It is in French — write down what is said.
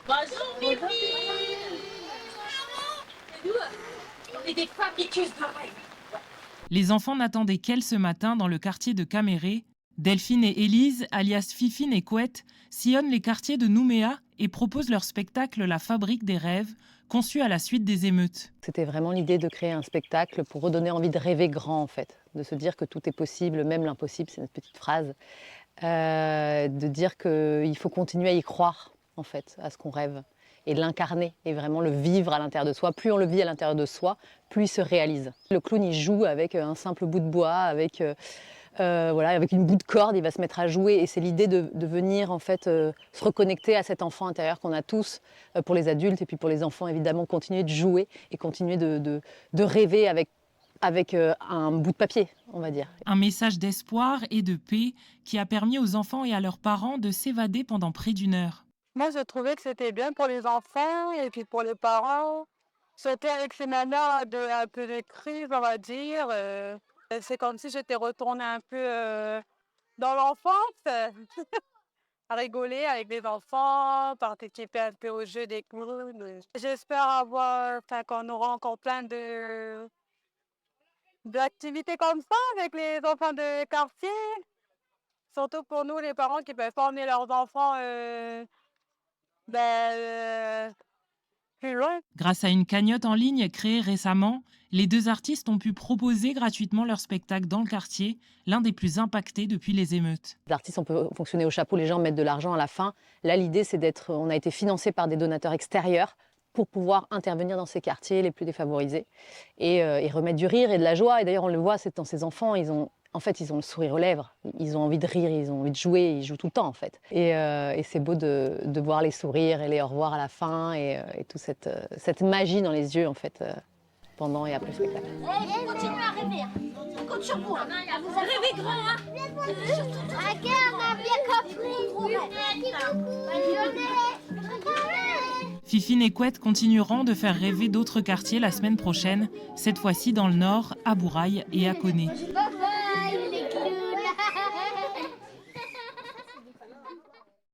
Bonjour, Fifi. On est des fabricus de rêves. Les enfants n'attendaient qu'elle ce matin dans le quartier de Caméré. Delphine et Élise, alias Fifine et Couette, sillonnent les quartiers de Nouméa et proposent leur spectacle La Fabrique des rêves, conçu à la suite des émeutes. C'était vraiment l'idée de créer un spectacle pour redonner envie de rêver grand en fait, de se dire que tout est possible, même l'impossible, c'est notre petite phrase, de dire qu'il faut continuer à y croire en fait, à ce qu'on rêve et l'incarner et vraiment le vivre à l'intérieur de soi. Plus on le vit à l'intérieur de soi, plus il se réalise. Le clown il joue avec un simple bout de bois, avec une bout de corde, il va se mettre à jouer et c'est l'idée de venir en fait se reconnecter à cet enfant intérieur qu'on a tous pour les adultes et puis pour les enfants évidemment continuer de jouer et continuer de rêver avec un bout de papier, on va dire. Un message d'espoir et de paix qui a permis aux enfants et à leurs parents de s'évader pendant près d'1 heure. Moi, je trouvais que c'était bien pour les enfants et puis pour les parents. C'était avec ces manières un peu de crise, on va dire. C'est comme si j'étais retournée un peu dans l'enfance, à rigoler avec les enfants, participer un peu au jeu des clowns. J'espère qu'on aura encore plein d'activités comme ça avec les enfants de quartier. Surtout pour nous, les parents qui peuvent pas emmener leurs enfants plus loin. Grâce à une cagnotte en ligne créée récemment, les 2 artistes ont pu proposer gratuitement leur spectacle dans le quartier, l'un des plus impactés depuis les émeutes. Les artistes, on peut fonctionner au chapeau, les gens mettent de l'argent à la fin. Là, l'idée, c'est on a été financé par des donateurs extérieurs pour pouvoir intervenir dans ces quartiers les plus défavorisés et remettre du rire et de la joie. Et d'ailleurs, on le voit, c'est dans ces enfants, ils ont le sourire aux lèvres, ils ont envie de rire, ils ont envie de jouer, ils jouent tout le temps en fait. Et c'est beau de voir les sourires et les au revoir à la fin et toute cette magie dans les yeux en fait pendant et après le spectacle. Continuez à rêver. On compte sur vous. Vous rêvez grand, hein. Regarde, on a bien compris. Bonne journée. Fifine et Couette continueront de faire rêver d'autres quartiers la semaine prochaine, cette fois-ci dans le Nord, à Bourail et à Koné.